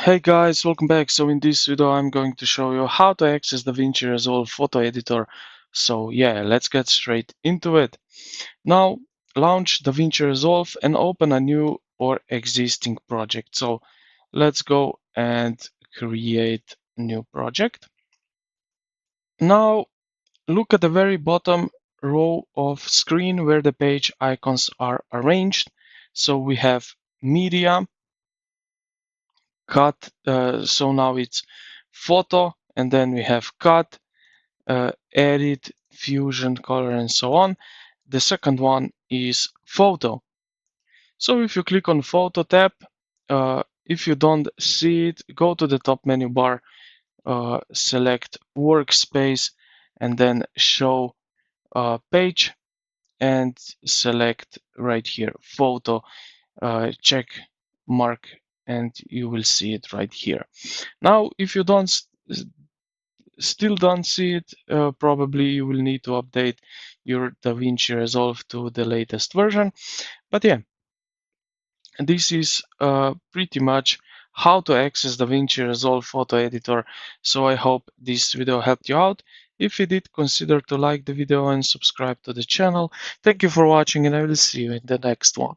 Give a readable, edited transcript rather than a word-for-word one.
Hey guys, welcome back. So in this video I'm going to show you how to access DaVinci Resolve photo editor. So yeah, let's get straight into it. Now launch DaVinci Resolve and open a new or existing project. So let's go and create a new project. Now look at the very bottom row of screen where the page icons are arranged. So we have media, cut. So now it's photo, and then we have cut, edit, fusion, color, and so on. The second one is photo. So if you click on photo tab, if you don't see it, go to the top menu bar, select workspace, and then show page, and select right here photo, check mark, and you will see it right here. Now if you still don't see it, probably you will need to update your DaVinci Resolve to the latest version. But yeah, this is pretty much how to access DaVinci Resolve photo editor. So I hope this video helped you out. If you did, consider to like the video and subscribe to the channel. Thank you for watching, and I will see you in the next one.